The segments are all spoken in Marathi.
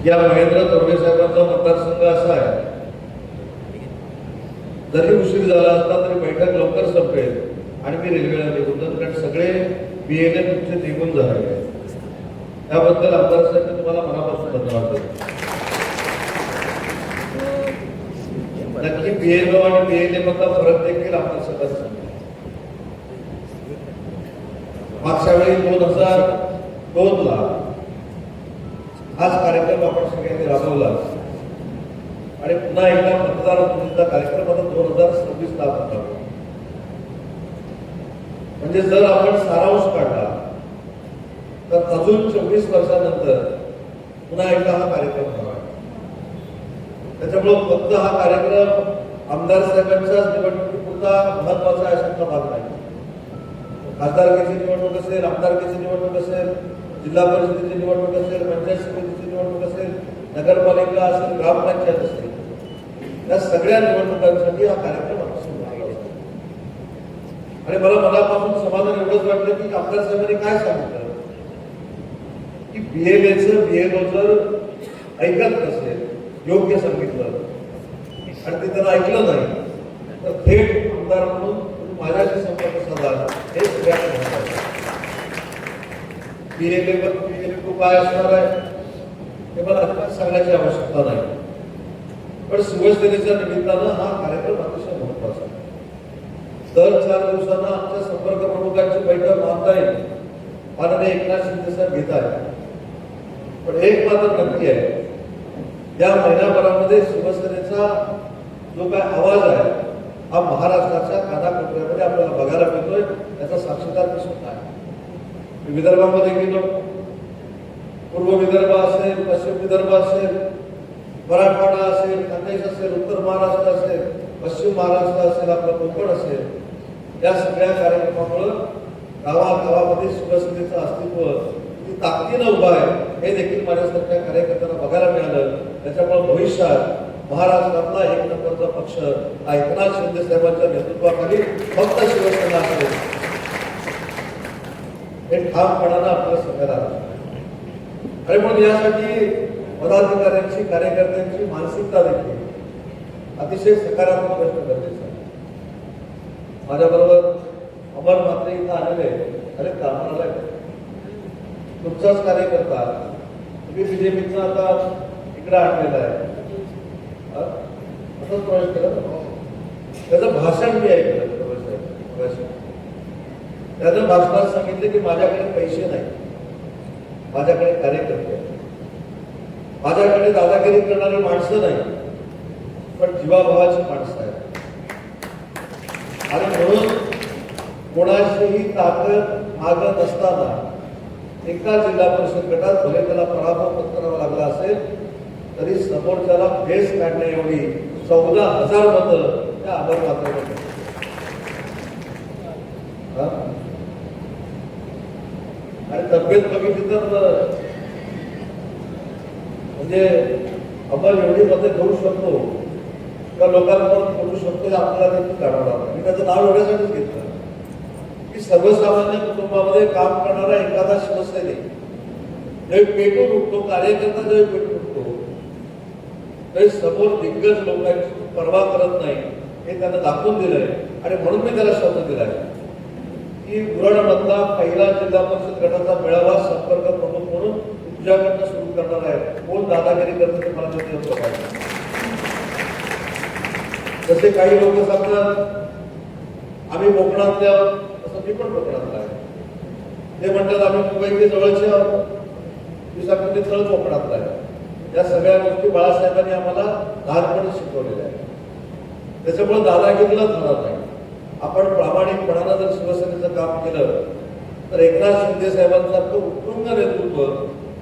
या महेंद्र तोरडे साहेबांचा मतदारसंघ असा आहे, जरी उशीर झाला असता तरी बैठक लवकर संपेल आणि मी रेल्वेला निघून जातो, कारण सगळे BLA तुमचे निघून झाले आहेत. त्याबद्दल आमदार साहेब तुम्हाला मनापासून धन्यवाद देतो. नक्की BLO आणि BLA मधला फरक देखील आमदार साहेबांना सांगा. मागच्या वेळी 2002ला हाच कार्यक्रम आपण सगळ्यांनी राबवला आणि पुन्हा एकदा मतदार नोंदणीचा कार्यक्रम आता 2026ला आपण राबवला. म्हणजे जर आपण सारांश काढला तर अजून 24 वर्षानंतर पुन्हा एकदा हा कार्यक्रम व्हावा. त्याच्यामुळे फक्त हा कार्यक्रम आमदार साहेबांच्याच निवडणुकीपुरता महत्वाचा आहे अशातला भाग नाही. खासदारकीची निवडणूक असेल, आमदारकीची निवडणूक असेल, जिल्हा परिषदेची निवडणूक असेल, पंचायत समितीची निवडणूक असेल, नगरपालिका असेल, ग्रामपंचायत असेल, या सगळ्या निवडणुकांसाठी हा कार्यक्रम सुरू झाला. आणि मला मनापासून समाधान एवढंच वाटलं की आमदार साहेबांनी काय सांगितलं की BLAचं BLO जर ऐकत नसेल, योग्य सांगितलं आणि ते त्यांना ऐकलं नाही तर थेट आमदार म्हणून माझ्याशी संपर्क साधा, हे सगळ्यात महत्त्वाचं. BLA काय असणार आहे हे मला अजिबात सांगण्याची आवश्यकता नाही, पण शिवसेनेच्या निमित्तानं हा कार्यक्रम अतिशय महत्वाचा आहे. दर 4 दिवसांना आमच्या संपर्क प्रमुखांची बैठक ऑनलाईन माननीय एकनाथ शिंदे साहेब घेत आहेत. पण एक मात्र नक्की आहे, या महिन्याभरामध्ये शिवसेनेचा जो काय आवाज आहे हा महाराष्ट्राच्या कानाकोपऱ्यामध्ये आपल्याला बघायला मिळतोय, त्याचा साक्षीदार मी स्वतः आहे. मी विदर्भामध्ये गेलो, पूर्व विदर्भ असेल, पश्चिम विदर्भ असेल, मराठवाडा असेल, खानदेश असेल, उत्तर महाराष्ट्र असेल, पश्चिम महाराष्ट्र असेल, आपलं कोकण असेल, या सगळ्या कार्यक्रमामुळं गावागावामध्ये शिवसेनेचं अस्तित्व किती ताकदीनं उभं आहे हे देखील माझ्यासारख्या कार्यकर्त्यांना बघायला मिळालं. त्याच्यामुळे भविष्यात महाराष्ट्रातला 1 नंबरचा पक्ष हा एकनाथ शिंदे साहेबांच्या नेतृत्वाखाली फक्त शिवसेना असेल हे ठामपणानं आपल्याला सांगायला आलं. आणि म्हणून यासाठी पदाधिकाऱ्यांची, कार्यकर्त्यांची मानसिकता देखील अतिशय सकारात्मक असणं गरजेचं आहे. माझ्याबरोबर अमर म्हात्रे इथं आलेले, अरे कामाला तुमचाच कार्यकर्ता, तुम्ही BJPचा आता इकडे आणलेला आहे, असंच प्रवेश केला ना. त्याचं भाषण मी ऐकलं. त्यानं भाषणात सांगितले की माझ्याकडे पैसे नाही, माझ्याकडे कार्यकर्ते आहेत, माझ्याकडे दादागिरी करणारी माणसं नाही, पण जीवाभावाची माणसं आहेत. आणि म्हणून कोणाशीही ताकद मागत नसताना एका जिल्हा परिषद गटात भले त्याला पराभव पत्करावा लागला असेल तरी समोरच्याला फेस काढण्या एवढी 14,000 मतं त्या अमर म्हात्रेमध्ये. आणि तब्येत बघितली तर म्हणजे अमर एवढी मतं घेऊ शकतो का लोकांवर बोलू शकतो हे आपल्याला देखील काढावं लागतं. मी त्याचं नाव एवढ्यासाठीच घेतलं की सर्वसामान्य कुटुंबामध्ये काम करणारा एखादा शिवसैनिक ज्यावेळी पेटून उठतो, कार्यकर्ता ज्यावेळी पेटून उठतो, त्यावेळी समोर दिग्गज लोकांची पर्वा करत नाही हे त्यांना दाखवून दिलंय. आणि म्हणून मी त्याला शब्द दिलाय की उरणमधला पहिला जिल्हा परिषद गटाचा मेळावा संपर्क प्रमुख म्हणून तुझ्याकडनं सुरू करणार आहे. कोण दादागिरी करतो ते मला बघायचं. जसे काही लोक सांगतात आम्ही कोकणातले आहोत, तसं मी पण कोकणातला आहे. ते म्हणतात आम्ही मुंबईचे जवळचे आहोत, मी सांगतो ते तळ कोकणातला आहे. या सगळ्या गोष्टी बाळासाहेबांनी आम्हाला लहानपणी शिकवलेल्या आहेत. त्याच्यामुळे दादागिरीला धरत नाही. आपण प्रामाणिकपणानं जर शिवसेनेचं काम केलं तर एकनाथ शिंदे साहेबांसारखं उत्तुंग नेतृत्व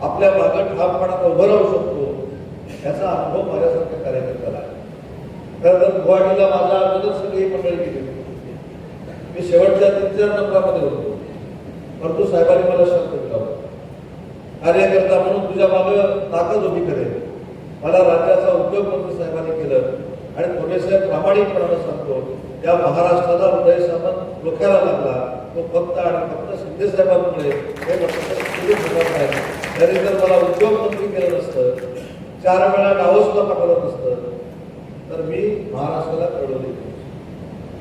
आपल्या मागं ठामपणानं उभं राहू शकतो, याचा अनुभव माझ्यासारख्या कार्यकर्त्याला आहे. खरं तर गुवाहाटीला माझ्या अगोदर सगळी मंडळी केली. मी शेवटच्या 3-4 नंबरामध्ये होतो, परंतु साहेबांनी मला शब्द दिला होता कार्यकर्ता म्हणून तुझ्या मागं ताकद उभी करेल. मला राज्याचा उद्योग मंत्री साहेबांनी केलं आणि थोडेसाहेब प्रामाणिकपणानं सांगतो या महाराष्ट्राला उदय सामंत डोक्याला लागला तो फक्त आणि फक्त शिंदे साहेबांमुळे. हे आहे. जरी जर मला उद्योग मंत्री केलं नसतं, 4 वेळा डावोसला पाठवलं नसतं तर मी महाराष्ट्राला कळवले.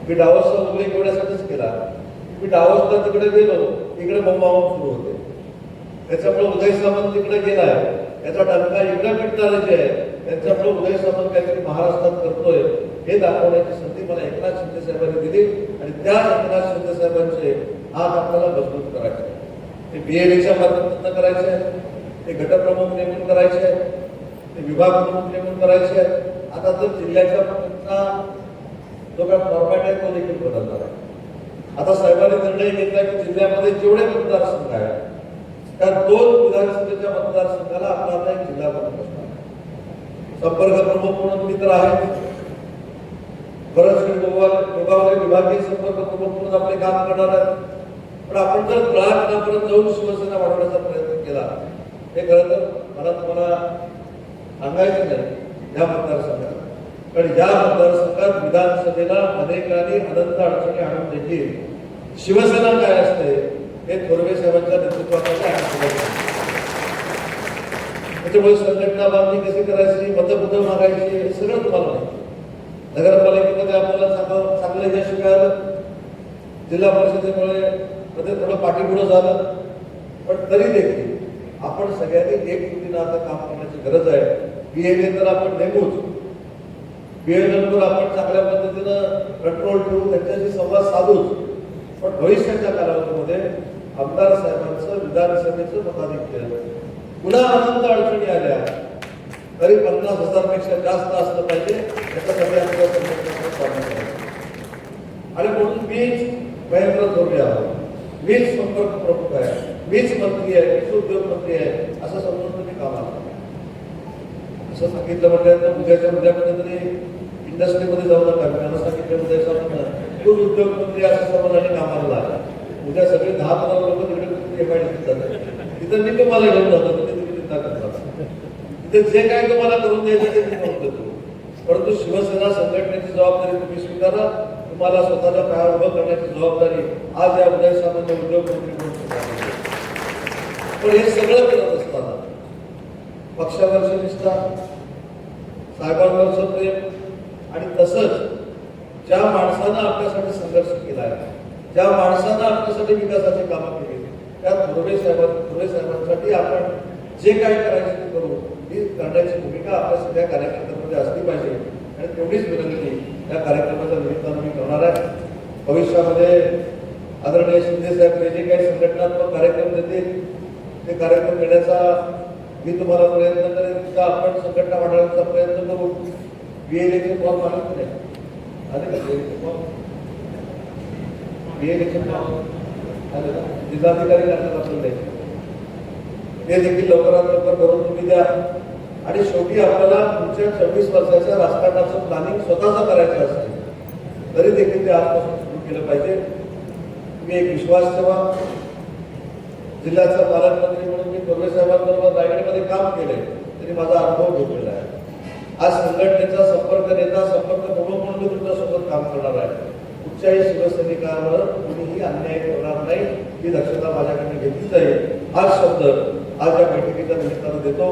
मी डावोसचा उल्लेख एवढ्यासाठीच केला. मी डावोसला तिकडे गेलो, इकडे बोंबाबोंब सुरू होते. त्याच्यामुळे उदय सामंत तिकडे गेलाय, याचा डंका इकडे पिटणारे जे आहे त्यांच्यामुळे उदय सामंत काहीतरी महाराष्ट्रात करतोय हे दाखवण्याची संधी मला एकनाथ शिंदे साहेबांनी दिली आणि त्या एकनाथ शिंदे साहेबांचे हात आपल्याला मजबूत करायचे. ते BLAच्या माध्यमातून करायचे आहेत, ते गटप्रमुख नेमून करायचे आहेत, ते विभाग प्रमुख नेमून करायचे आहेत. आता तर जिल्ह्याच्या जो काय फॉर्मॅट आहे तो देखील बदलणार आहे. आता साहेबांनी निर्णय घेतला की जिल्ह्यामध्ये जेवढे मतदारसंघ आहेत त्या 2 विधानसभेच्या मतदारसंघाला आपला आता एक जिल्हा प्रमुख असणार. संपर्क प्रमुख म्हणून मी तर आहे, बरंच गोगावले विभागीय संपर्क प्रमुख म्हणून आपले काम करणार आहेत. पण आपण जर तळागाळापर्यंत जाऊन शिवसेना वाढवण्याचा प्रयत्न केला, हे खरं तर मला तुम्हाला सांगायचं नाही या मतदारसंघात. कारण या मतदारसंघात विधानसभेला अनेकांनी अनंत अडचणी आणून देखील शिवसेना काय असते हे थोरवे साहेबांच्या नेतृत्वाखाली त्याच्यामुळे संघटना बांधणी कशी करायची, मतभेद मागायची हे सगळं तुम्हाला माहिती. नगरपालिकेमध्ये आपल्याला चांगलं यश मिळालं, जिल्हा परिषदेमुळे मध्ये थोडं पाठीपुढं झालं, पण तरी देखील आपण सगळ्यांनी एकजुटीनं आता काम करण्याची गरज आहे. BLA तर आपण नेमूच, BLAवर आपण चांगल्या पद्धतीनं कंट्रोल ठेवू, त्यांच्याशी संवाद साधूच. पण भविष्याच्या कालावधीमध्ये आमदार साहेबांचं विधानसभेचं मताधिक्य पुन्हा अनंत अडचणी आल्या तरी 50,000 पेक्षा जास्त असलं पाहिजे याच्यासाठी आपल्या संघटनेचं. आणि म्हणून मीच महेंद्र थोरवे आहोत, मीच संपर्क प्रमुख आहे, मीच मंत्री आहे, मीच उद्योगमंत्री आहे असं समजून तुम्ही कामाला असं सांगितलं म्हटल्यानंतर उद्या कधीतरी इंडस्ट्रीमध्ये जाऊ नका. मी मला सांगितलं उद्या सांगितलं तूच उद्योगमंत्री असं समज आणि कामाला लागला. उद्या सगळे 10-15 लोक तिकडे कुठे MIDC जातात, तिथं मी तुम्हाला घेऊन जातो, तुम्ही चिंता करता. तिथे जे काय तुम्हाला करून द्यायचं ते मी करून देतो. परंतु शिवसेना संघटनेची जबाबदारी तुम्ही स्वीकारा. तुम्हाला स्वतःला पायावर उभं करण्याची जबाबदारी आज या उदय सामंत उद्योगमंत्री म्हणून स्वीकारली. पण हे सगळं करत असताना पक्षावरची निष्ठा, साहेबांवरचं प्रेम आणि तसंच ज्या माणसानं आपल्यासाठी संघर्ष केला आहे, ज्या माणसानं आपल्यासाठी विकासाची कामं केली, त्या थोरवे साहेबांसाठी आपण जे काय करायचं ते करू ही करण्याची भूमिका आपल्या सगळ्या कार्यकर्त्यांमध्ये असली पाहिजे. आणि तेवढीच विनंती या कार्यक्रमाच्या निमित्तानं मी करणार आहे. भविष्यामध्ये आदरणीय शिंदे साहेब जे काही संघटनात्मक कार्यक्रम देतील ते कार्यक्रम घेण्याचा मी तुम्हाला प्रयत्न करेन. का आपण संघटना वाढवण्याचा प्रयत्न करू. BLAचे फॉर्म आले नाही जिल्हाधिकारी करतात आपल्याला ते देखील लवकरात लवकर करून तुम्ही द्या. आणि शेवटी आपल्याला पुढच्या 26 वर्षाच्या राजकारणाचं प्लॅनिंग स्वतःच करायचं असेल तरी देखील ते आजपासून सुरू केलं पाहिजे. तुम्ही एक विश्वास ठेवा. जिल्ह्याचा पालकमंत्री म्हणून मी थोरवे साहेबांबरोबर रायगडमध्ये काम केले तरी माझा अनुभव घेतलेला आहे. आज संघटनेचा संपर्क नेता, संपर्क प्रमुख म्हणून मी तुमच्यासोबत काम करणार आहे. कुठच्याही शिवसैनिकांवर कोणीही अन्याय करणार नाही ही दक्षता माझ्याकडे घेतली जाईल. हा शब्द आज या बैठकीच्या निमित्तानं देतो.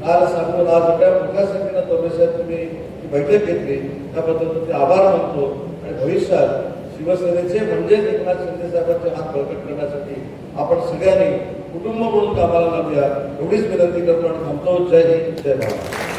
काल सांगून आज एवढ्या मोठ्या संख्येनं थोरवे साहेब तुम्ही ही बैठक घेतली त्याबद्दल तुमचे आभार मानतो. आणि भविष्यात शिवसेनेचे म्हणजेच एकनाथ शिंदे साहेबांचे हात बळकट करण्यासाठी आपण सगळ्यांनी कुटुंब म्हणून कामाला लागूया एवढीच विनंती करतो आणि थांबतो. जय हिंद, जय महाराष्ट्र.